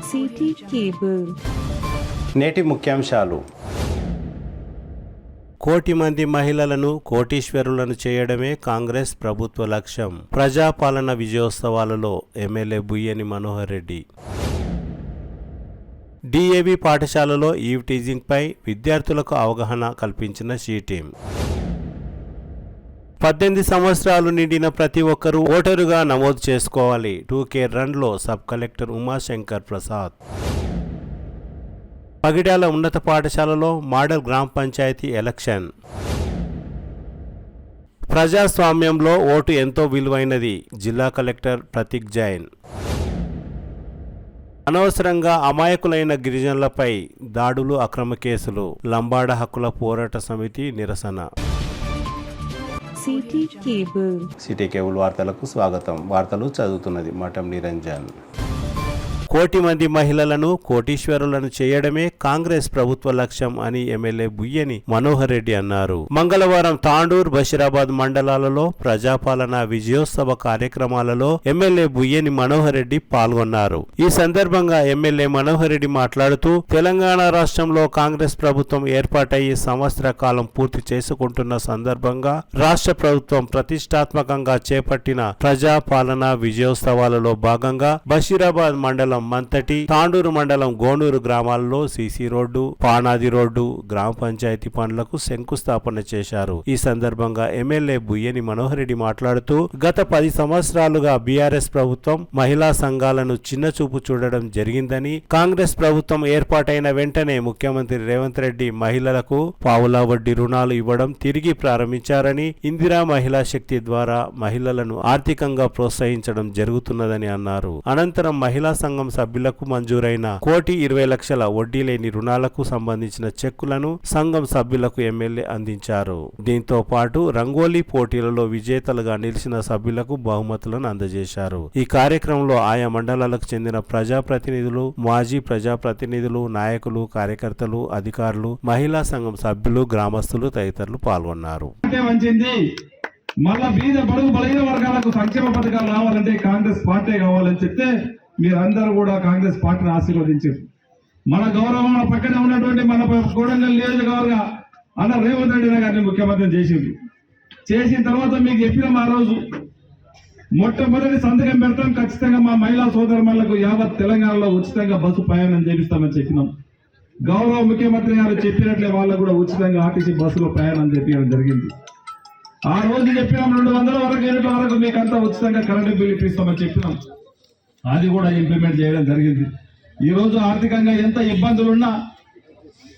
City cable. నేటి ముఖ్యాంశాలు. కోటి మంది మహిళలను కోటీశ్వరులను చేయడమే కాంగ్రెస్ ప్రభుత్వ లక్ష్యం. ప్రజాపాలన విజయోత్సవాలలో ఎమ్మెల్యే బుయ్యని మనోహర్ రెడ్డి. డిఏవి పాఠశాలలో ఈవ్ టీజింగ్పై విద్యార్థులకు అవగాహన కల్పించిన షీ టీం. 18 సంవత్సరాలు నిండిన ప్రతి ఒక్కరూ ఓటరుగా నమోదు చేసుకోవాలి. 2K రన్లో సబ్ కలెక్టర్ ఉమాశంకర్ ప్రసాద్. పగిడ్యాల ఉన్నత పాఠశాలలో మోడల్ గ్రామ పంచాయతీ ఎలక్షన్. ప్రజాస్వామ్యంలో ఓటు ఎంతో విలువైనది. జిల్లా కలెక్టర్ ప్రతీక్ జైన్. అనవసరంగా అమాయకులైన గిరిజనులపై దాడులు, అక్రమ కేసులు. లంబాడ హక్కుల పోరాట సమితి నిరసన. సిటీ కేబుల్ వార్తలకు స్వాగతం. వార్తలు చదువుతున్నది మఠం నిరంజన్. కోటి మంది మహిళలను కోటీశ్వరులను చేయడమే కాంగ్రెస్ ప్రభుత్వ లక్ష్యం అని ఎమ్మెల్యే బుయ్యని మనోహర్ రెడ్డి అన్నారు. మంగళవారం తాండూర్, బషీరాబాద్ మండలాలలో ప్రజాపాలన విజయోత్సవ కార్యక్రమాలలో ఎమ్మెల్యే బుయ్యని మనోహర్ రెడ్డి పాల్గొన్నారు. ఈ సందర్భంగా ఎమ్మెల్యే మనోహర్ రెడ్డి మాట్లాడుతూ, తెలంగాణ రాష్ట్రంలో కాంగ్రెస్ ప్రభుత్వం ఏర్పాటయ్యి సంవత్సర కాలం పూర్తి చేసుకుంటున్న సందర్భంగా రాష్ట్ర ప్రభుత్వం ప్రతిష్టాత్మకంగా చేపట్టిన ప్రజాపాలన విజయోత్సవాలలో భాగంగా బషీరాబాద్ మండలం మంతటి, తాండూరు మండలం గోనూరు గ్రామాల్లో సీసీ రోడ్డు, పానాది రోడ్డు, గ్రామ పంచాయతీ పనులకు శంకుస్థాపన చేశారు. ఈ సందర్భంగా ఎమ్మెల్యే బుయ్యని మనోహర్ రెడ్డి మాట్లాడుతూ, గత 10 సంవత్సరాలుగా బీఆర్ఎస్ ప్రభుత్వం మహిళా సంఘాలను చిన్నచూపు చూడడం జరిగిందని, కాంగ్రెస్ ప్రభుత్వం ఏర్పాటైన వెంటనే ముఖ్యమంత్రి రేవంత్ రెడ్డి మహిళలకు పావులా వడ్డీ రుణాలు ఇవ్వడం తిరిగి ప్రారంభించారని, ఇందిరా మహిళా శక్తి ద్వారా మహిళలను ఆర్థికంగా ప్రోత్సహించడం జరుగుతున్నదని అన్నారు. అనంతరం మహిళా సంఘం సభ్యులకు మంజూరైన 1,20,00,000 వడ్డీ లేని రుణాలకు సంబంధించిన చెక్కులను సంఘం సభ్యులకు ఎమ్మెల్యే అందించారు. దీంతో పాటు రంగోలీ పోటీలలో విజేతలుగా నిలిచిన సభ్యులకు బహుమతులను అందజేశారు. ఈ కార్యక్రమంలో ఆయా మండలాలకు చెందిన ప్రజాప్రతినిధులు, మాజీ ప్రజాప్రతినిధులు, నాయకులు, కార్యకర్తలు, అధికారులు, మహిళా సంఘం సభ్యులు, గ్రామస్తులు తదితరులు పాల్గొన్నారు. మళ్ళా బీద బడుగు బలహీన వర్గాలకు సంక్షేమ పథకాలు రావాలంటే కాంగ్రెస్ పార్టీ కావాలని చెప్తే మీరందరూ కూడా కాంగ్రెస్ పార్టీని ఆశీర్వదించారు. మన గౌరవం పక్కన ఉన్నటువంటి మన కోడంగల్ నియోజకవర్గ అన్న రేవంత్ రెడ్డి గారిని ముఖ్యమంత్రి చేసిన తర్వాత మీకు చెప్పినాం, ఆ రోజు మొట్టమొదటి సంతకం పెడతాం, ఖచ్చితంగా మా మహిళా సోదరులకు యావత్ తెలంగాణలో ఉచితంగా బస్సు ప్రయాణం చేపిస్తామని చెప్పినాం. గౌరవ ముఖ్యమంత్రి గారు చెప్పినట్లే వాళ్ళకు కూడా ఉచితంగా ఆర్టీసీ బస్సులో ప్రయాణం చేపించడం జరిగింది. ఆ రోజు చెప్పినాం 200 వరకు యూనిట్ల వరకు మీకు అంతా ఉచితంగా కరెంటు బిల్లు ఇప్పిస్తామని చెప్పినాం. అది కూడా ఇంప్లిమెంట్ చేయడం జరిగింది. ఈ రోజు ఆర్థికంగా ఎంత ఇబ్బందులున్నా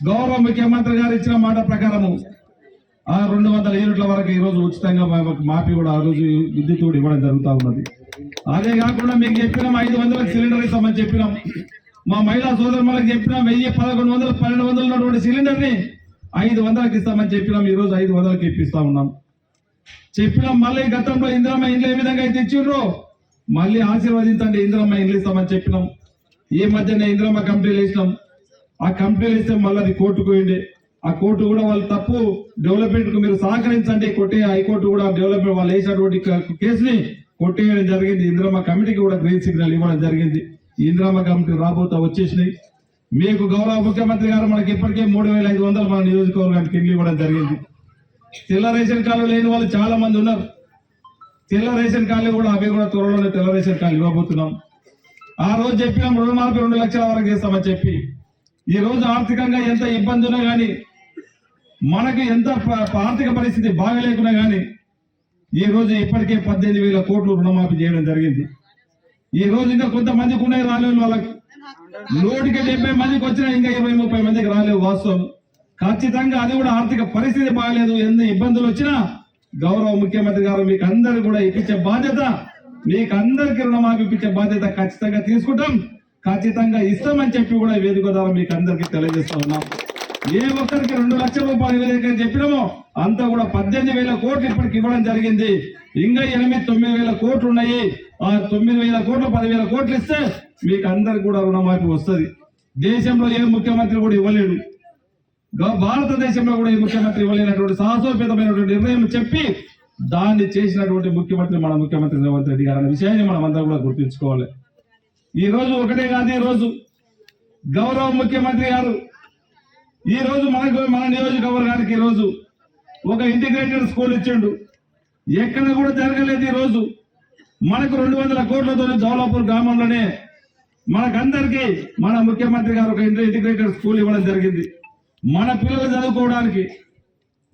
గౌరవ ముఖ్యమంత్రి గారు ఇచ్చిన మాట ప్రకారము ఆ 200 యూనిట్ల వరకు ఈ రోజు ఉచితంగా మాపి కూడా ఆ రోజు విద్యుత్ కూడా ఇవ్వడం జరుగుతూ ఉన్నది. అదే కాకుండా మీకు చెప్పినాం 500 సిలిండర్ ఇస్తామని చెప్పినాం. మా మహిళా సోదరులకు చెప్పినాం 1000, 1100, 1200 ఉన్నటువంటి సిలిండర్ ని 500కి ఇస్తామని చెప్పినాం. ఈ రోజు 500కి ఇప్పిస్తా ఉన్నాం. చెప్పినాం మళ్ళీ గతంలో ఇందిరమ్మ ఇండ్లు ఏ విధంగా అయితే ఇచ్చిర్రో మళ్ళీ ఆశీర్వదించండి, ఇందిరమ్మ ఇండ్లు ఇస్తామని చెప్పినాం. ఈ మధ్యనే ఇందిరమ్మ కంపెనీలు ఇస్తాం. ఆ కంపెనీలు ఇస్తే మళ్ళీ అది కోర్టుకు పోయింది. ఆ కోర్టు కూడా వాళ్ళు తప్పు డెవలప్మెంట్ కు మీరు సహకరించండి కొట్టి హైకోర్టు కూడా డెవలప్మెంట్ వాళ్ళు వేసినటువంటి కేసుని కొట్టేయడం జరిగింది. ఇందిరమ్మ కమిటీకి కూడా గ్రీన్ సిగ్నల్ ఇవ్వడం జరిగింది. ఈ ఇందిరమ్మ కమిటీ రాబోతా వచ్చేసినాయి. మీకు గౌరవ ముఖ్యమంత్రి గారు మనకి ఇప్పటికే 3,500 మన నియోజకవర్గానికి ఇల్లు ఇవ్వడం జరిగింది. తెల్ల రేషన్ కార్డు లేని వాళ్ళు చాలా మంది ఉన్నారు. తెల్ల రేషన్ కార్డులు కూడా అవి కూడా త్వరలోనే తెల్ల రేషన్ కార్డు ఇవ్వబోతున్నాం. ఆ రోజు చెప్పినాం 2 లక్షల వరకు చేస్తామని చెప్పి. ఈ రోజు ఆర్థికంగా ఎంత ఇబ్బంది ఉన్నా కానీ, మనకు ఎంత ఆర్థిక పరిస్థితి బాగలేకున్నా కానీ ఈ రోజు ఇప్పటికే 18,000 కోట్లు రుణమాఫీ చేయడం జరిగింది. ఈ రోజు ఇంకా కొంతమందికి ఉన్నాయి రాలేవు, వాళ్ళకి 170 మందికి వచ్చినా ఇంకా 20-30 మందికి రాలేవు. వాస్తవం ఖచ్చితంగా అది కూడా ఆర్థిక పరిస్థితి బాగలేదు. ఎన్ని ఇబ్బందులు వచ్చినా గౌరవ ముఖ్యమంత్రి గారు మీకు అందరు కూడా ఇప్పించే బాధ్యత, మీకు అందరికి రుణమాఫీ ఇప్పించే బాధ్యత ఖచ్చితంగా తీసుకుంటాం, ఖచ్చితంగా ఇస్తామని చెప్పి కూడా వేదిక ద్వారా మీకు అందరికి తెలియజేస్తా ఉన్నాం. ఏ ఒక్కరికి 2 లక్షల రూపాయలు ఏదైతే చెప్పినామో అంతా కూడా 18,000 కోట్లు ఇప్పటికి ఇవ్వడం జరిగింది. ఇంకా 8-9,000 కోట్లు ఉన్నాయి. ఆ 9,000 కోట్లు 10,000 కోట్లు ఇస్తే మీకు అందరికి కూడా రుణమాఫీ వస్తుంది. దేశంలో ఏ ముఖ్యమంత్రి కూడా ఇవ్వలేడు. భారతదేశంలో కూడా ఈ ముఖ్యమంత్రి ఇవ్వలేనటువంటి సాహసోపేతమైనటువంటి నిర్ణయం చెప్పి దాన్ని చేసినటువంటి ముఖ్యమంత్రి మన ముఖ్యమంత్రి రేవంత్ రెడ్డి గారు అనే విషయాన్ని మనం అందరం కూడా గుర్తుంచుకోవాలి. ఈ రోజు ఒకటే కాదు, ఈ రోజు గౌరవ ముఖ్యమంత్రి గారు ఈ రోజు మన నియోజకవర్గానికి ఈ రోజు ఒక ఇంటిగ్రేటెడ్ స్కూల్ ఇచ్చిండు. ఎక్కడ కూడా జరగలేదు. ఈ రోజు మనకు 200 కోట్లతో జౌలాపూర్ గ్రామంలోనే మనకందరికీ మన ముఖ్యమంత్రి గారు ఒక ఇంటిగ్రేటెడ్ స్కూల్ ఇవ్వడం జరిగింది. మన పిల్లలు చదువుకోవడానికి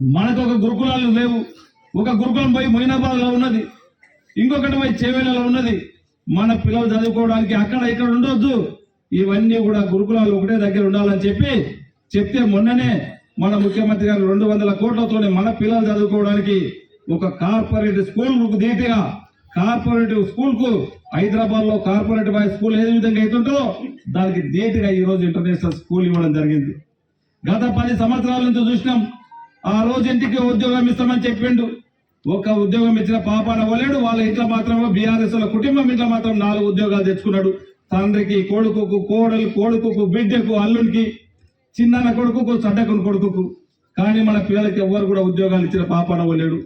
మనకు ఒక గురుకులాలు లేవు. ఒక గురుకులం పోయి మొయినాబాద్ లో ఉన్నది, ఇంకొకటి పోయి చేవేళ్లలో ఉన్నది. మన పిల్లలు చదువుకోవడానికి అక్కడ ఇక్కడ ఉండొద్దు, ఇవన్నీ కూడా గురుకులాలు ఒకటే దగ్గర ఉండాలని చెప్తే మొన్ననే మన ముఖ్యమంత్రి గారు 200 కోట్లతోనే మన పిల్లలు చదువుకోవడానికి ఒక కార్పొరేట్ స్కూల్ ధీటుగా కార్పొరేటివ్ స్కూల్ కు హైదరాబాద్ లో కార్పొరేట్ స్కూల్ ఏ విధంగా అవుతుందో దానికి ధీటుగా ఈ రోజు ఇంటర్నేషనల్ స్కూల్ ఇవ్వడం జరిగింది. గత 10 సంవత్సరాల నుంచి చూసినాం. ఆ రోజు ఇంటికి ఉద్యోగం ఇస్తామని చెప్పిండు. ఒక ఉద్యోగం ఇచ్చిన పాపాన పోలేడు. వాళ్ళ ఇంట్లో మాత్రం బీఆర్ఎస్ కుటుంబం ఇంట్లో మాత్రం 4 ఉద్యోగాలు తెచ్చుకున్నాడు. తండ్రికి, కొడుకుకు, కొడుకుకు, బిడ్డకు, అల్లునికి, చిన్న కొడుకుకు, చడ్డకుని కొడుకుకు. కానీ మన పిల్లలకి ఎవ్వరు కూడా ఉద్యోగాలు ఇచ్చిన పాపాన పోలేడు.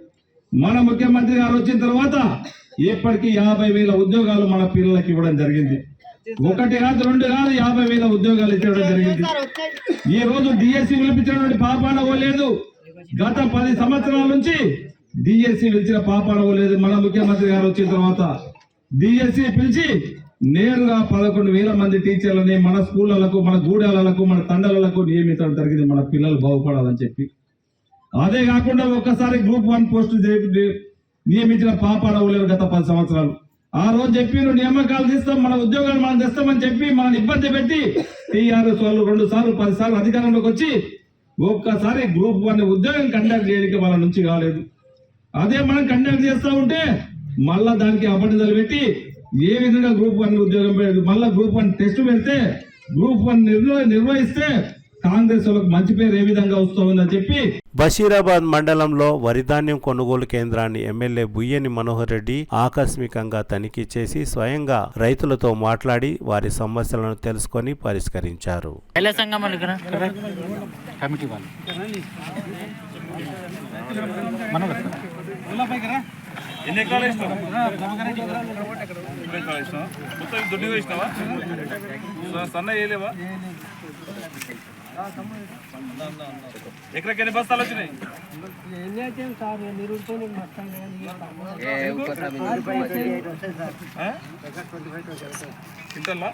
మన ముఖ్యమంత్రి గారు వచ్చిన తర్వాత ఇప్పటికీ 50,000 ఉద్యోగాలు మన పిల్లలకి ఇవ్వడం జరిగింది. 1 కాదు 2 కాదు 50,000 ఉద్యోగాలు ఇవ్వడం జరిగింది. ఈ రోజు డిఎస్సి పిలిపించినటువంటి పాపాన పోలేదు. గత 10 సంవత్సరాల నుంచి డిఎస్సి పిలిచిన పాపాన పోలేదు. మన ముఖ్యమంత్రి గారు వచ్చిన తర్వాత డిఎస్సి పిలిచి నేరుగా 11,000 మంది టీచర్లని మన స్కూళ్లకు, మన గూడాలకు, మన తండలకు నియమించడం జరిగింది మన పిల్లలు బాగుపడాలని చెప్పి. అదే కాకుండా ఒక్కసారి గ్రూప్ 1 పోస్టు నియమించిన పాపాన పోలేదు గత 10 సంవత్సరాలు. ఆ రోజు చెప్పి నియామకాలు తీస్తాం, మన ఉద్యోగాలు మనం తెస్తామని చెప్పి మనల్ని ఇబ్బంది పెట్టి టీఆర్ఎస్ వాళ్ళు 2 సార్లు 10 సార్లు అధికారంలోకి వచ్చి ఒక్కసారి గ్రూప్ 1 ఉద్యోగం కండక్ట్ చేయడానికి వాళ్ళ నుంచి కాలేదు. అదే మనం కండక్ట్ చేస్తా ఉంటే మళ్ళా దానికి అపనిందలు పెట్టి ఏ విధంగా గ్రూప్ 1 ఉద్యోగం మళ్ళా గ్రూప్ 1 టెస్ట్ పెడితే గ్రూప్ 1 నిర్వహిస్తే కాంగ్రెస్ వాళ్ళకు మంచి పేరు ఏ విధంగా వస్తుందని చెప్పి బషీరాబాద్ మండలంలో వరిధాన్యం కొనుగోలు కేంద్రాన్ని ఎమ్మెల్యే బుయ్యని మనోహర్ రెడ్డి ఆకస్మికంగా తనిఖీ చేసి స్వయంగా రైతులతో మాట్లాడి వారి సమస్యలను తెలుసుకొని పరిష్కరించారు. ఎన్ని ఎకరాలు వేసినావు? మొత్తం దొడ్డి వేసినావా? సన్న వేయలేవా? ఎకరాకి ఎన్ని బస్తాలు వచ్చినాయి? కింటల్లా?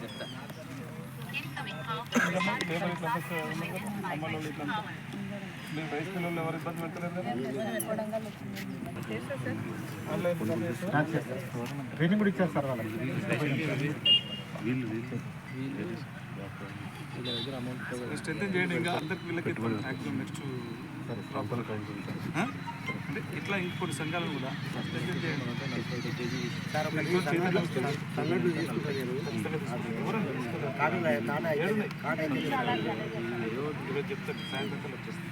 చెప్తా రైస్ మిల్లులు ఎవరు ఇబ్బంది పెట్టలేదు ట్రైనింగ్ కూడా ఇచ్చారు సార్ వాళ్ళకి. స్ట్రెంత్ చేయండి, ఇంకా అందరికి వీళ్ళకి నెక్స్ట్ అంటే ఇట్లా ఇంకొన్ని సంఘాలను కూడా చెప్తారు. సాయంత్రం వచ్చేస్తుంది.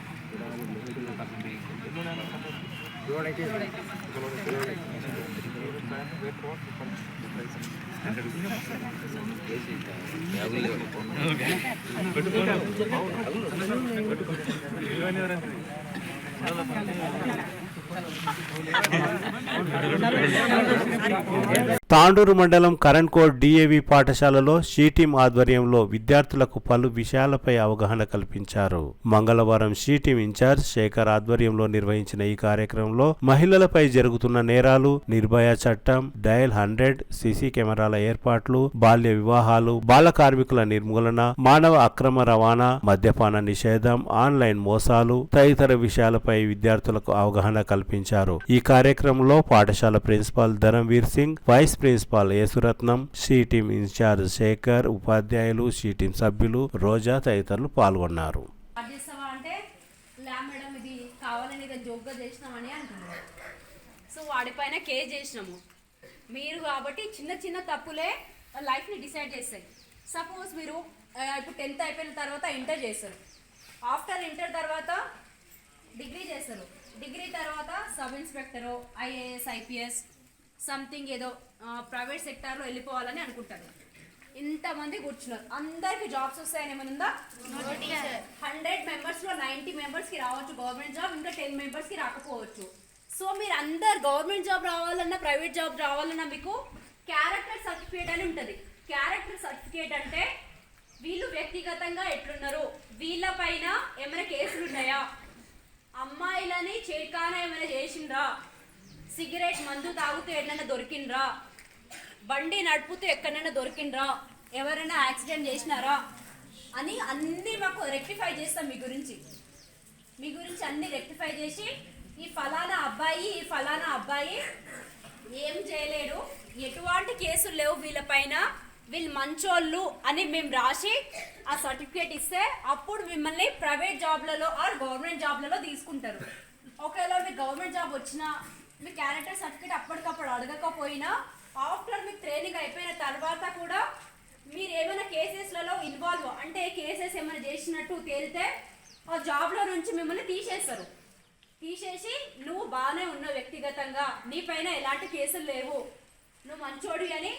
తాండూరు మండలం కరణ్కోట్ డిఏవి పాఠశాలలో షీ టీం ఆధ్వర్యంలో విద్యార్థులకు పలు విషయాలపై అవగాహన కల్పించారు. మంగళవారం షీ టీం ఇన్ఛార్జ్ శేఖర్ ఆధ్వర్యంలో నిర్వహించిన ఈ కార్యక్రమంలో మహిళలపై జరుగుతున్న నేరాలు, నిర్భయ చట్టం, డయల్ 100, సీసీ కెమెరాల ఏర్పాట్లు, బాల్య వివాహాలు, బాల కార్మికుల నిర్మూలన, మానవ అక్రమ రవాణా, మద్యపాన నిషేధం, ఆన్లైన్ మోసాలు తదితర విషయాలపై విద్యార్థులకు అవగాహన కల్పించారు. ఈ కార్యక్రమంలో పాఠశాల principal Dharamvir Singh, vice principal Yesuratnam, she team in charge Shekar, ఉపాధ్యాయులు, షీ టీం సభ్యులు, రోజా తదితరులు పాల్గొన్నారు. సో వాడిపైన కేర్ చేసినాము మీరు కాబట్టి చిన్న చిన్న తప్పులే లైఫ్ని డిసైడ్ చేస్తాయి. సపోజ్ మీరు ఇప్పుడు 10th అయిపోయిన తర్వాత ఇంటర్ చేస్తారు, ఆఫ్టర్ ఇంటర్ తర్వాత డిగ్రీ చేస్తారు, డిగ్రీ తర్వాత సబ్ ఇన్స్పెక్టరో, ఐఏఎస్, ఐపీఎస్ సంథింగ్ ఏదో ప్రైవేట్ సెక్టార్లో వెళ్ళిపోవాలని అనుకుంటారు. ఇంతమంది కూర్చున్నారు, అందరికి జాబ్స్ వస్తాయని ఏమైనా ఉందా? 100 మెంబర్స్లో 90 మెంబర్స్కి రావచ్చు గవర్నమెంట్ జాబ్, ఇంకా 10 మెంబర్స్కి రాకపోవచ్చు. సో సో మీరు అందరు గవర్నమెంట్ జాబ్ రావాలన్నా ప్రైవేట్ జాబ్ రావాలన్నా మీకు క్యారెక్టర్ సర్టిఫికేట్ అని ఉంటుంది. క్యారెక్టర్ సర్టిఫికేట్ అంటే వీళ్ళు వ్యక్తిగతంగా ఎట్లున్నారు, వీళ్ళ పైన ఏమైనా కేసులు ఉన్నాయా, అమ్మాయిలని చేకాన ఏమైనా చేసిండ్రా, సిగరెట్ మందు తాగుతూ ఎక్కడైనా దొరికిండ్రా, బండి నడుపుతూ ఎక్కడైనా దొరికిండ్రా, ఎవరైనా యాక్సిడెంట్ చేసినారా అని అన్నీ మాకు రెక్టిఫై చేస్తాం. మీ గురించి అన్నీ రెక్టిఫై చేసి ఈ ఫలానా అబ్బాయి ఏం చేయలేడు, ఎటువంటి కేసులు లేవు వీళ్ళపైన, వీళ్ళు మంచోళ్ళు అని మేము రాసి ఆ సర్టిఫికేట్ ఇస్తే అప్పుడు మిమ్మల్ని ప్రైవేట్ జాబ్లలో ఆర్ గవర్నమెంట్ జాబ్లలో తీసుకుంటారు. ఒకవేళ మీకు గవర్నమెంట్ జాబ్ వచ్చినా మీ క్యారెక్టర్ సర్టిఫికేట్ అప్పటికప్పుడు అడగకపోయినా ఆఫ్టర్ మీకు ట్రైనింగ్ అయిపోయిన తర్వాత కూడా మీరు ఏమైనా కేసెస్లలో ఇన్వాల్వ్ అంటే కేసెస్ ఏమైనా చేసినట్టు తేలితే ఆ జాబ్లో నుంచి మిమ్మల్ని తీసేసి నువ్వు బాగానే ఉన్నావు, వ్యక్తిగతంగా నీ పైన ఎలాంటి కేసులు లేవు, నువ్వు మంచోడి అని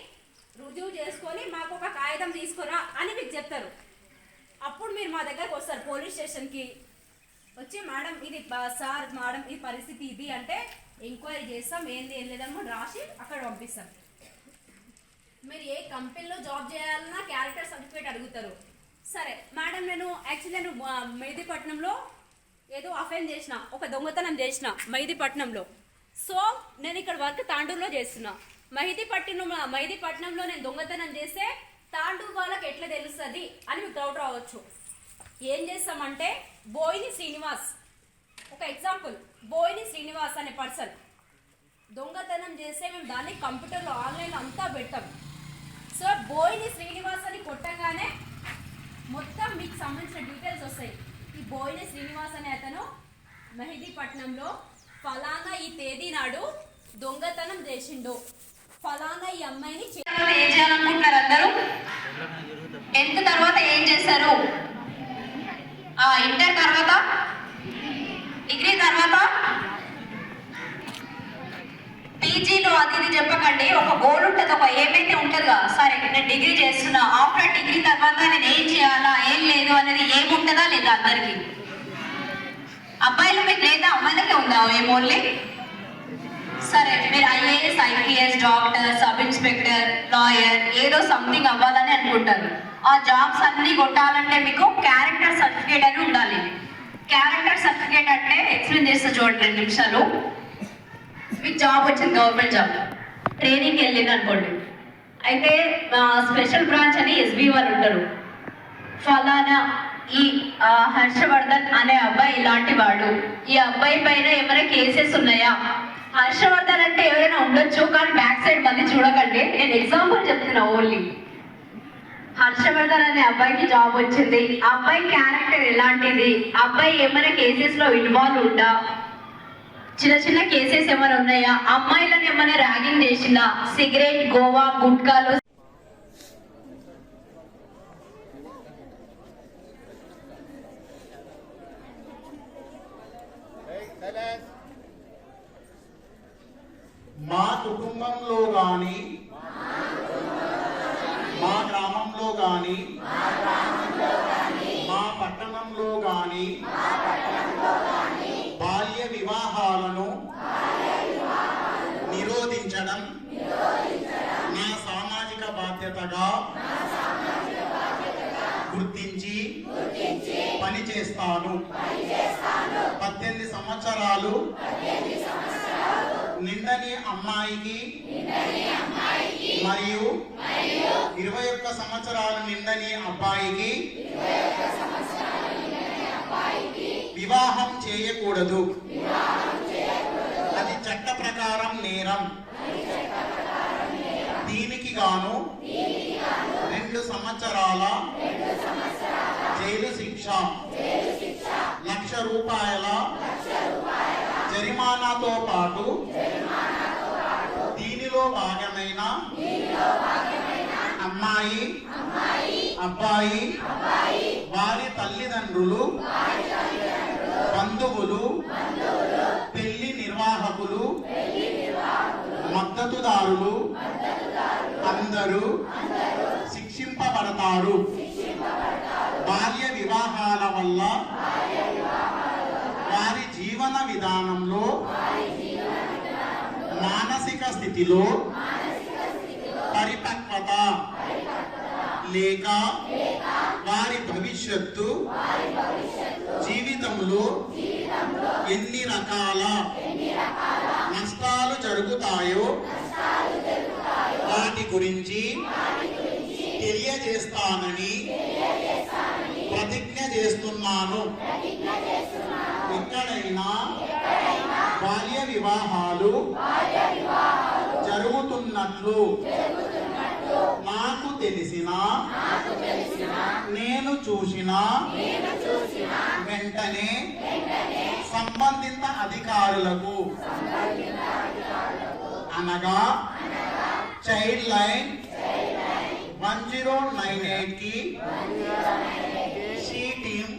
రుజువు చేసుకొని మాకు ఒక కాగితం తీసుకురా అని మీకు చెప్తారు. అప్పుడు మీరు మా దగ్గరకు వస్తారు పోలీస్ స్టేషన్కి వచ్చి, మేడం ఇది సార్ మేడం ఈ పరిస్థితి ఇది అంటే ఎంక్వైరీ చేస్తాం, ఏం లేదమ్మా రాసి అక్కడ పంపిస్తాం. మీరు ఏ కంపెనీలో జాబ్ చేయాలన్నా క్యారెక్టర్ సర్టిఫికేట్ అడుగుతారు. సరే మేడం నేను మెహదీపట్నంలో ఏదో అఫెన్స్ చేసిన, ఒక దొంగతనం చేసిన మెహదీపట్నంలో, సో నేను ఇక్కడ వర్క్ తాండూరులో చేస్తున్నా, మెహదీపట్నంలో నేను దొంగతనం చేస్తే తాండూరు వాళ్ళకి ఎట్లా తెలుస్తుంది అని మీకు డౌట్ రావచ్చు. ఏం చేస్తామంటే బోయిని శ్రీనివాస్, ఒక ఎగ్జాంపుల్, బోయిని శ్రీనివాస్ అనే పర్సన్ దొంగతనం చేస్తే మేము దాన్ని కంప్యూటర్లో ఆన్లైన్లో అంతా పెడతాం. సో బోయిని శ్రీనివాస్ అని కొట్టగానే మొత్తం మీకు సంబంధించిన డీటెయిల్స్ వస్తాయి. ఈ బోయిని శ్రీనివాస్ అనే అతను మెహదీపట్నంలో ఫలానా ఈ తేదీ నాడు దొంగతనం చేసిండు, ఫలానా ఈ అమ్మాయిని ఏం చేయాలనుకుంటున్నారు అందరూ? 10th తర్వాత ఏం చేస్తారు? ఇంటర్ తర్వాత, డిగ్రీ తర్వాత, పీజీలో అది ఇది చెప్పకండి. ఒక గోల్ ఉంటుంది, ఒక ఏమైతే ఉంటుందిగా, సరే నేను డిగ్రీ చేస్తున్నా, ఆఫ్టర్ డిగ్రీ తర్వాత నేను ఏం చేయాలా ఏం లేదు అనేది ఏముంటుందా లేదా అందరికి? అబ్బాయిలు మీకు లేదా అమ్మాయిలకే ఉందా ఏం ఓన్లీ? సరే మీరు IAS IPS doctor sub inspector lawyer ఏదో సంథింగ్ అవ్వాలని అనుకుంటారు. ఆ జాబ్స్ అన్ని కొట్టాలంటే మీకు క్యారెక్టర్ సర్టిఫికేట్ అని ఉండాలి. క్యారెక్టర్ సర్టిఫికేట్ అంటే ఎక్స్ప్లెయిన్ చేస్తే చూడండి 2 నిమిషాలు. మీకు జాబ్ వచ్చింది, గవర్నమెంట్ జాబ్, ట్రైనింగ్కి వెళ్ళింది అనుకోండి. అయితే స్పెషల్ బ్రాంచ్ అని ఎస్బీ వాళ్ళు ఉంటారు. ఫలానా ఈ హర్షవర్ధన్ అనే అబ్బాయి ఇలాంటి వాడు, ఈ అబ్బాయి పైన ఏమైనా కేసెస్ ఉన్నాయా? హర్షవర్ధన్ అంటే ఎవరైనా ఉండొచ్చు, కానీ బ్యాక్ సైడ్ మళ్ళీ చూడకండి, నేను ఎగ్జాంపుల్ చెప్తున్నా ఓన్లీ. హర్షవర్ధన్ అనే అబ్బాయికి జాబ్ వచ్చింది, ఆ అబ్బాయి క్యారెక్టర్ ఎలాంటిది, అబ్బాయి ఏమైనా కేసెస్ లో ఇన్వాల్వ్ ఉందా, చిన్న కేసెస్ ఏమైనా ఉన్నాయా, అమ్మాయిలను ఏమైనా ర్యాగింగ్ చేసిందా, సిగరెట్ గోవా గుట్కాలు మా కుటుంబంలో గాని మా గ్రామంలో గాని మా పట్టణంలో గాని బాల్య వివాహాలను నిరోధించడం నా సామాజిక బాధ్యతగా గుర్తించి పనిచేస్తాను. 18 సంవత్సరాలు నిండని అమ్మాయికి మరియు 21 సంవత్సరాలు నిండని అబ్బాయికి వివాహం చేయకూడదు. అది చట్ట ప్రకారం నేరం. దీనికి గాను 2 సంవత్సరాల జైలు శిక్ష, 1,00,000 రూపాయల జరిమానాతో పాటు దీనిలో భాగమైన అమ్మాయి అబ్బాయి వారి తల్లిదండ్రులు బంధువులు పెళ్లి నిర్వాహకులు మద్దతుదారులు అందరూ శిక్షింపబడతారు. బాల్య వివాహాల వల్ల వారి జీవన విధానంలో మానసిక స్థితిలో పరిపక్వత లేక వారి భవిష్యత్తు జీవితంలో ఎన్ని రకాల నష్టాలు జరుగుతాయో వాటి గురించి తెలియజేస్తానని ప్రతిజ్ఞ చేస్తున్నాను. ఎక్కడైనా బాల్య వివాహాలు జరుగుతున్నట్లు నాకు తెలిసిన నేను చూసిన వెంటనే సంబంధిత అధికారులకు అనగా చైల్డ్ లైన్ 1098 కి సి టీమ్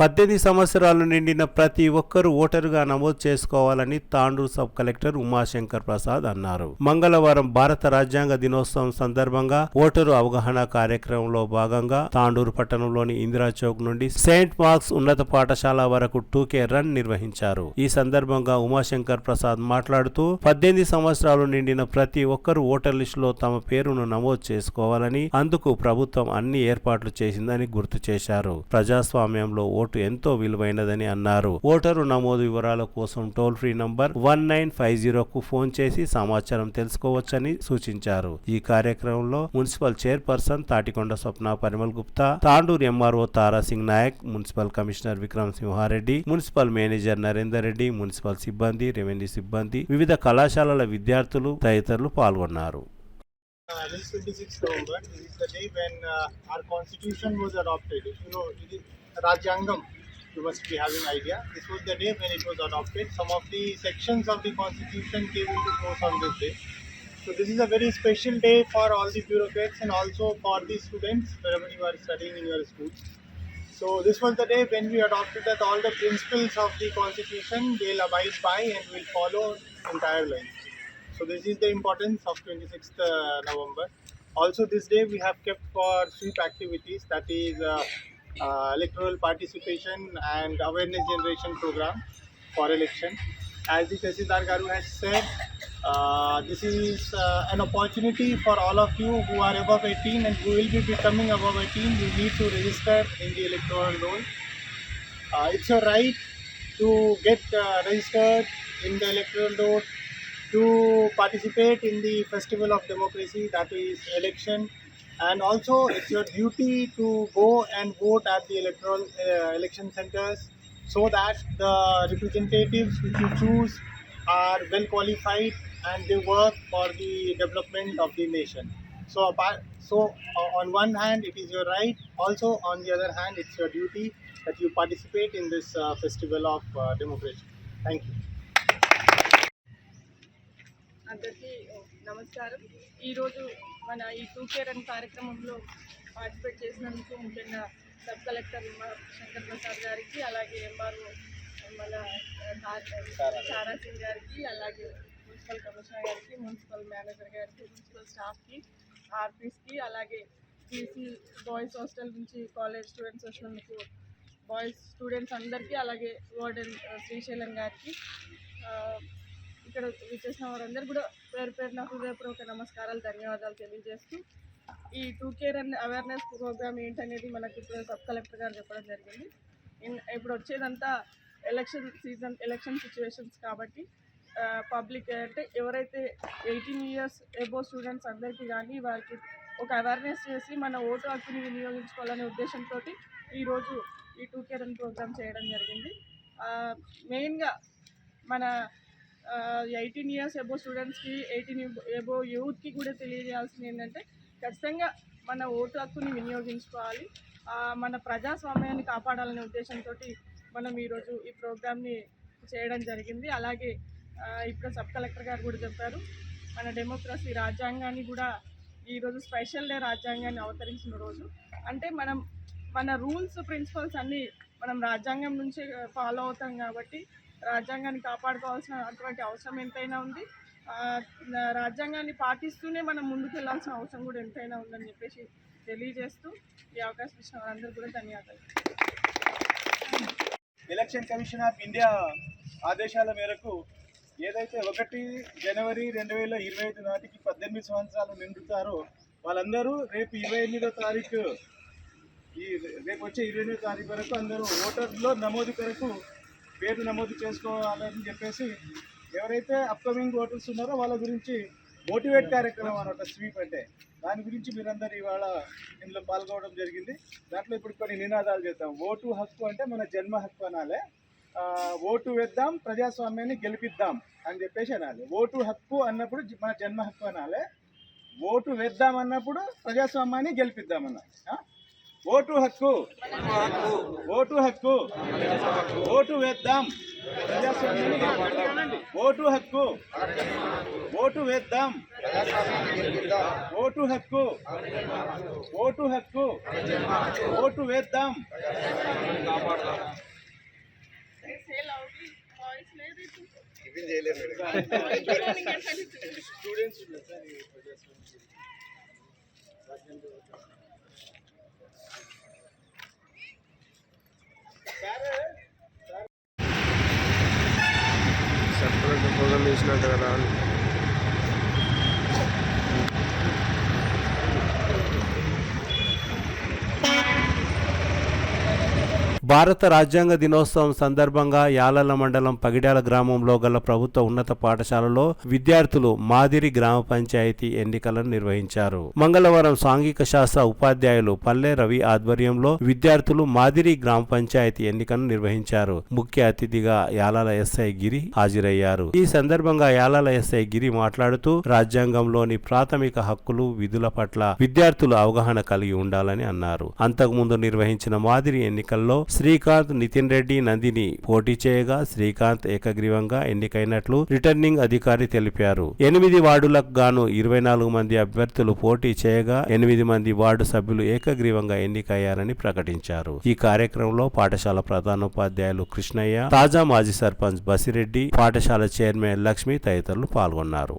18 సంవత్సరాలు నిండిన ప్రతి ఒక్కరూ ఓటరుగా నమోదు చేసుకోవాలని తాండూరు సబ్ కలెక్టర్ ఉమాశంకర్ ప్రసాద్ అన్నారు. మంగళవారం భారత రాజ్యాంగ దినోత్సవం సందర్భంగా ఓటరు అవగాహన కార్యక్రమంలో భాగంగా తాండూరు పట్టణంలోని ఇందిరా చౌక్ నుండి సెయింట్ మార్క్స్ ఉన్నత పాఠశాల వరకు 2K రన్ నిర్వహించారు. ఈ సందర్భంగా ఉమాశంకర్ ప్రసాద్ మాట్లాడుతూ 18 సంవత్సరాలు నిండిన ప్రతి ఒక్కరూ ఓటర్ లిస్టులో తమ పేరును నమోదు చేసుకోవాలని, అందుకు ప్రభుత్వం అన్ని ఏర్పాట్లు చేసిందని గుర్తు చేశారు. ప్రజాస్వామ్యంలో ఓటు ఎంతో విలువైనదని అన్నారు. ఓటరు నమోదు వివరాల కోసం టోల్ ఫ్రీ నంబర్ 1950కు ఫోన్ చేసి సమాచారం తెలుసుకోవచ్చని సూచించారు. ఈ కార్యక్రమంలో municipal chairperson Tatikonda Swapna Parimal Gupta, Tandur MRO Tarasingh Naik, municipal commissioner Vikram Simhareddy, municipal manager Narender Reddy, municipal సిబ్బంది, రెవెన్యూ సిబ్బంది, వివిధ కళాశాలల విద్యార్థులు తదితరులు పాల్గొన్నారు. This 26th November, this is the day when our constitution was adopted. You know, Rajyangam, you must be having idea. This was the day when it was adopted. Some of the sections of the constitution came into force on this day. So this is a very special day for all the bureaucrats and also for the students, wherever you are studying in your schools. So this was the day when we adopted that all the principles of the constitution they'll abide by and will follow entire line. So this is the importance of 26th November. Also this day we have kept for sweep activities, that is electoral participation and awareness generation program for election. As the Tehsildar Garu has said, this is an opportunity for all of you who are above 18 and who will be becoming above 18. You need to register in the electoral roll. It's your right to get registered in the electoral roll, to participate in the festival of democracy, that is election, and also it's your duty to go and vote at the electoral election centers so that the representatives which you choose are well qualified and they work for the development of the nation. So on one hand it is your right, also on the other hand it's your duty that you participate in this festival of democracy. Thank you. అందరికీ నమస్కారం. ఈరోజు మన ఈ 2K run కార్యక్రమంలో participate చేసినందుకు ముఖ్యంగా sub collector Shankar Prasad గారికి, అలాగే ఎంఆర్ఓ మన తారా సింగ్ గారికి, అలాగే మున్సిపల్ కమిషనర్ గారికి, మున్సిపల్ మేనేజర్ గారికి, మున్సిపల్ స్టాఫ్కి, ఆర్పీస్కి, అలాగే బీసీ బాయ్స్ హాస్టల్ నుంచి కాలేజ్ స్టూడెంట్స్ వచ్చినందుకు బాయ్స్ స్టూడెంట్స్ అందరికీ, అలాగే వార్డెన్ శ్రీశైలం గారికి, ఇక్కడ విచ్చేసిన వారందరూ కూడా పేరు పేరున హృదయపూర్వక నమస్కారాలు, ధన్యవాదాలు తెలియజేస్తూ ఈ 2K రన్ అవేర్నెస్ ప్రోగ్రామ్ ఏంటనేది మనకి ఇప్పుడు సబ్ కలెక్టర్ గారు చెప్పడం జరిగింది. ఇప్పుడు వచ్చేదంతా ఎలక్షన్ సీజన్, ఎలక్షన్ సిచ్యువేషన్స్ కాబట్టి పబ్లిక్ అంటే ఎవరైతే 18 years అబోవ్ స్టూడెంట్స్ అందరికీ కానీ వారికి ఒక అవేర్నెస్ చేసి మన ఓటు హక్కుని వినియోగించుకోవాలనే ఉద్దేశంతో ఈరోజు ఈ 2K రన్ ప్రోగ్రామ్ చేయడం జరిగింది. మెయిన్గా మన 18 years అబోవ్ స్టూడెంట్స్కి, 18 అబోవ్ యూత్కి కూడా తెలియజేయాల్సింది ఏంటంటే ఖచ్చితంగా మన ఓటు హక్కుని వినియోగించుకోవాలి, మన ప్రజాస్వామ్యాన్ని కాపాడాలనే ఉద్దేశంతో మనం ఈరోజు ఈ ప్రోగ్రామ్ని చేయడం జరిగింది. అలాగే ఇప్పుడు సబ్ కలెక్టర్ గారు కూడా చెప్పారు, మన డెమోక్రసీ రాజ్యాంగాన్ని కూడా ఈరోజు స్పెషల్ డే రాజ్యాంగాన్ని అవతరించిన రోజు. అంటే మన రూల్స్ ప్రిన్సిపల్స్ అన్నీ మనం రాజ్యాంగం నుంచి ఫాలో అవుతాం కాబట్టి రాజ్యాంగాన్ని కాపాడుకోవాల్సిన అటువంటి అవసరం ఎంతైనా ఉంది. రాజ్యాంగాన్ని పాటిస్తూనే మనం ముందుకు వెళ్ళాల్సిన అవసరం కూడా ఎంతైనా ఉందని చెప్పేసి తెలియజేస్తూ ఈ అవకాశం ఇచ్చిన వారందరూ కూడా ధన్యవాదాలు. ఎలక్షన్ కమిషన్ ఆఫ్ ఇండియా ఆదేశాల మేరకు ఏదైతే 1 జనవరి 2025 నాటికి 18 సంవత్సరాలు నిండుతారో వాళ్ళందరూ రేపు 28వ తారీఖు రేపు వచ్చే 28వ తారీఖు వరకు అందరూ ఓటర్లో నమోదు కొరకు పేరు నమోదు చేసుకోవాలని చెప్పేసి ఎవరైతే అప్కమింగ్ ఓటర్స్ ఉన్నారో వాళ్ళ గురించి మోటివేట్ కార్యక్రమం అన్నమాట స్వీప్ అంటే దాని గురించి మీరందరూ ఇవాళ ఇందులో పాల్గొనడం జరిగింది. దాంట్లో ఇప్పుడు కొన్ని నినాదాలు చేద్దాం. ఓటు హక్కు అంటే మన జన్మ హక్కు అనాలి. ఓటు వేద్దాం ప్రజాస్వామ్యాన్ని గెలిపిద్దాం అని చెప్పేసి అనాలి. ఓటు హక్కు అన్నప్పుడు మన జన్మ హక్కు అనాలి. ఓటు వేద్దాం అన్నప్పుడు ప్రజాస్వామ్యాన్ని గెలిపిద్దాం అనాలి. ఓటు హక్కు, ఓటు హక్కు, ఓటు వేద్దాం ప్రజాస్వామ్యాన్ని గెలిపిద్దాం. ఓటు హక్కు, ఓటు వేద్దాం, ఓటు హక్కు, ఓటు హక్కు, ఓటు వేద్దాం. సెపరేట్ ప్రోగ్రామ్ చేసినట్టు కదా. భారత రాజ్యాంగ దినోత్సవం సందర్భంగా యాలల మండలం పగిడ్యాల గ్రామంలో గల ప్రభుత్వ ఉన్నత పాఠశాలలో విద్యార్థులు మాదిరి గ్రామ పంచాయతీ ఎన్నికలను నిర్వహించారు. మంగళవారం సాంఘిక శాస్త్ర ఉపాధ్యాయులు పల్లె రవి ఆధ్వర్యంలో విద్యార్థులు మాదిరి గ్రామ పంచాయతీ ఎన్నికను నిర్వహించారు. ముఖ్య అతిథిగా యాలాల ఎస్ఐ గిరి హాజరయ్యారు. ఈ సందర్భంగా యాలాల ఎస్ఐ గిరి మాట్లాడుతూ రాజ్యాంగంలోని ప్రాథమిక హక్కులు విధుల పట్ల విద్యార్థులు అవగాహన కలిగి ఉండాలని అన్నారు. అంతకుముందు నిర్వహించిన మాదిరి ఎన్నికల్లో శ్రీకాంత్, నితిన్ రెడ్డి, నందిని పోటీ చేయగా శ్రీకాంత్ ఏకగ్రీవంగా ఎన్నికైనట్లు రిటర్నింగ్ అధికారి తెలిపారు. 8 వార్డులకు గాను 24 మంది అభ్యర్థులు పోటీ చేయగా 8 మంది వార్డు సభ్యులు ఏకగ్రీవంగా ఎన్నికయ్యారని ప్రకటించారు. ఈ కార్యక్రమంలో పాఠశాల ప్రధానోపాధ్యాయులు కృష్ణయ్య, తాజా మాజీ సర్పంచ్ బసిరెడ్డి, పాఠశాల చైర్మన్ లక్ష్మి తదితరులు పాల్గొన్నారు.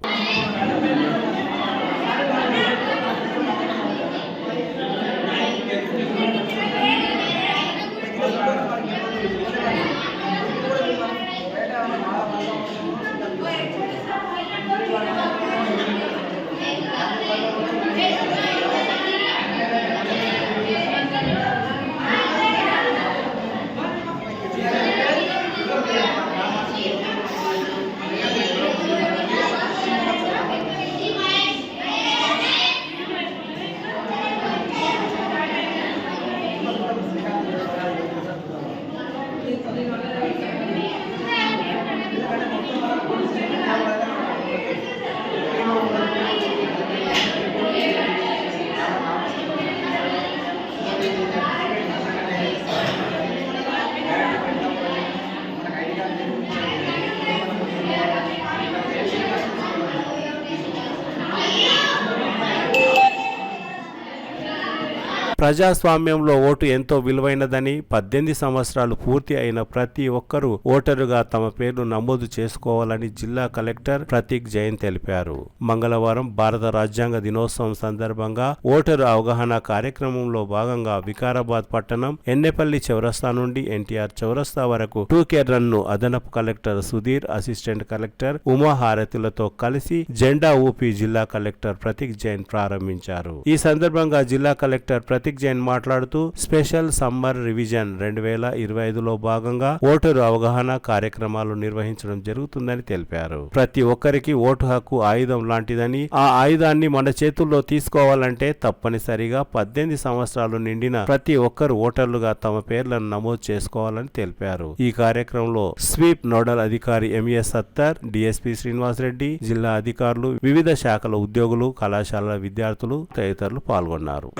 ప్రజాస్వామ్యంలో ఓటు ఎంతో విలువైనదని 18 సంవత్సరాలు పూర్తి అయిన ప్రతి ఒక్కరూ ఓటరుగా తమ పేర్లు నమోదు చేసుకోవాలని జిల్లా కలెక్టర్ ప్రతీక్ జైన్ తెలిపారు. మంగళవారం భారత రాజ్యాంగ దినోత్సవం సందర్భంగా ఓటరు అవగాహన కార్యక్రమంలో భాగంగా వికారాబాద్ పట్టణం ఎన్నెపల్లి చౌరస్తా నుండి ఎన్టీఆర్ చౌరస్తా వరకు 2K రన్ను అదనపు collector Sudheer, assistant collector Uma హారతిలతో కలిసి జెండా ఊపి జిల్లా కలెక్టర్ ప్రతీక్ జైన్ ప్రారంభించారు. ఈ సందర్భంగా జిల్లా కలెక్టర్ ప్రతీక్ జైన్ మాట్లాడుతూ స్పెషల్ సమ్మర్ రివిజన్ 2025లో భాగంగా ఓటరు అవగాహన కార్యక్రమాలు నిర్వహించడం జరుగుతుందని తెలిపారు. ప్రతి ఒక్కరికి ఓటు హక్కు ఆయుధం లాంటిదని, ఆ ఆయుధాన్ని మన చేతుల్లో తీసుకోవాలంటే తప్పనిసరిగా 18 సంవత్సరాలు నిండిన ప్రతి ఒక్కరు ఓటర్లుగా తమ పేర్లను నమోదు చేసుకోవాలని తెలిపారు. ఈ కార్యక్రమంలో స్వీప్ నోడల్ అధికారి ఎంఎస్ సత్తర్, డిఎస్పీ శ్రీనివాస్ రెడ్డి, జిల్లా అధికారులు, వివిధ శాఖల ఉద్యోగులు, కళాశాలల విద్యార్థులు తదితరులు పాల్గొన్నారు.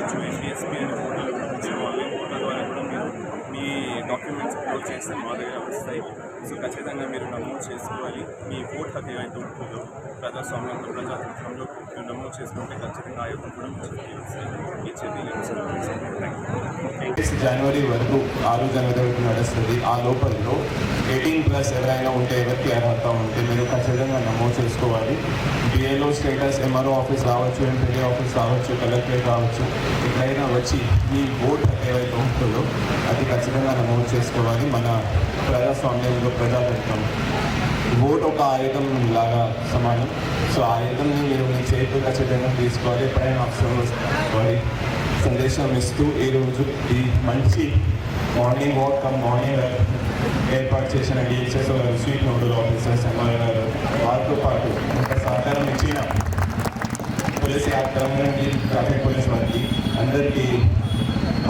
మీ డాక్యుమెంట్స్ అప్లోడ్ చేస్తే మా దగ్గర వస్తాయి. సో ఖచ్చితంగా మీరు నమోదు చేసుకోవాలి. మీ ఓట్ హక్కు ఏవైతే ఉంటుందో ప్రజాస్వామ్యంలో, ప్రజాతంత్రంలో మీరు నమోదు చేసుకుంటే ఖచ్చితంగా ఆ యొక్క కూడా మీ జనవరి వరకు 6 జనవరి వరకు నడుస్తుంది. ఆ లోపలలో 18+ ఎవరైనా ఉంటే, ఎవరికి అర్హత ఉంటే మీరు ఖచ్చితంగా నమోదు చేసుకోవాలి. బిఏలో స్టేటస్ ఎంఆర్ఓ ఆఫీస్ రావచ్చు, ఎంపీడీ ఆఫీస్ రావచ్చు, కలెక్టరేట్ రావచ్చు. ఎక్కడైనా వచ్చి మీ ఓట్ ఏవైతే ఉంటుందో అది ఖచ్చితంగా నమోదు చేసుకోవాలి. మన ప్రజాస్వామ్యంలో, ప్రజాతంత్రం ఓట్ ఒక ఆయుధం లాగా సమానం. సో ఆయుధంని మీరు మీ చేతులు ఖచ్చితంగా తీసుకోవాలి. ఎప్పుడైనా అవసరం వస్తుంది సందేశం ఇస్తూ ఈరోజు ఈ మంచి మార్నింగ్ వాక్ మార్నింగ్ ఏర్పాటు చేసిన డిఎస్ఎస్ గారు, స్వీట్ నోడల్ ఆఫీసర్స్ ఎంఆర్ఓ గారు, వారితో పాటు ఒక సహకారం ఇచ్చిన పోలీస్ యాక్టర్ ట్రాఫిక్ పోలీస్ వారికి అందరికీ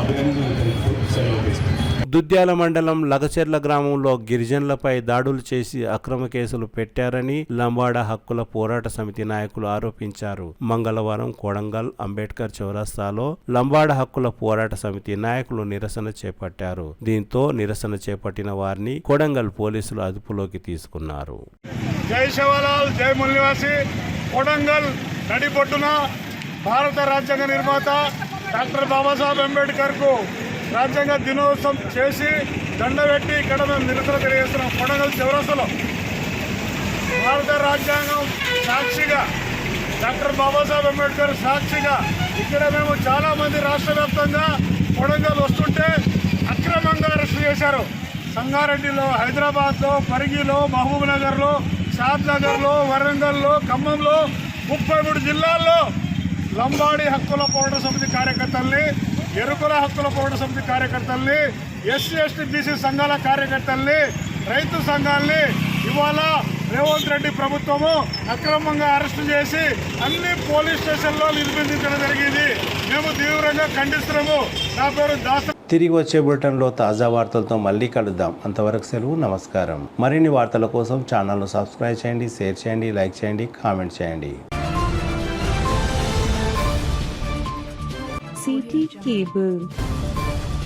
అభినందనలు తెలుపుతూ సెలవు తీసుకుంటాం. దుద్యాల మండలం లగచెర్ల గ్రామంలో గిరిజనులపై దాడులు చేసి అక్రమ కేసులు పెట్టారని లంబాడ హక్కుల పోరాట సమితి నాయకులు ఆరోపించారు. మంగళవారం కొడంగల్ అంబేద్కర్ చౌరస్తాలో లంబాడ హక్కుల పోరాట సమితి నాయకులు నిరసన చేపట్టారు. దీంతో నిరసన చేపట్టిన వారిని కొడంగల్ పోలీసులు అదుపులోకి తీసుకున్నారు. జై శివలాల్, జై ముల్నివాసి. కొడంగల్ నడిబొడ్డున భారత రాజ్యాంగ నిర్మాత డాక్టర్ బాబాసాహెబ్ అంబేద్కర్ కు రాజ్యాంగ దినోత్సవం చేసి దండబెట్టి ఇక్కడ మేము నిరసన తెలియజేస్తున్నాం. కొడంగల్ చౌరస్తాలో భారత రాజ్యాంగం సాక్షిగా, డాక్టర్ బాబాసాహెబ్ అంబేద్కర్ సాక్షిగా ఇక్కడ మేము చాలా మంది రాష్ట్ర వ్యాప్తంగా కొడంగల్ వస్తుంటే అక్రమంగా అరెస్ట్ చేశారు. సంగారెడ్డిలో, హైదరాబాద్లో, పరిగిలో, మహబూబ్ నగర్లో, షాద్ నగర్లో, వరంగల్లో, ఖమ్మంలో 33 జిల్లాల్లో లంబాడి హక్కుల పోరాట సమితి కార్యకర్తల్ని, ఎరుకుల హక్కుల పోరాట సమితి కార్యకర్తల్ని, ఎస్సీ ఎస్టీ బీసీ సంఘాల కార్యకర్తల్ని, రైతు సంఘాలని ఇవాళ రేవంత్ రెడ్డి ప్రభుత్వము అక్రమంగా అరెస్టు చేసి అన్ని పోలీస్ స్టేషన్లో నిర్బంధించడం జరిగింది. మేము తీవ్రంగా ఖండిస్తున్నాము. నా పేరు దాస. తిరిగి వచ్చే బులెటిన్లో తాజా వార్తలతో మళ్ళీ కలుద్దాం. అంతవరకు సెలవు, నమస్కారం. మరిన్ని వార్తల కోసం ఛానల్ను సబ్స్క్రైబ్ చేయండి, షేర్ చేయండి, లైక్ చేయండి, కామెంట్ చేయండి. CT Cable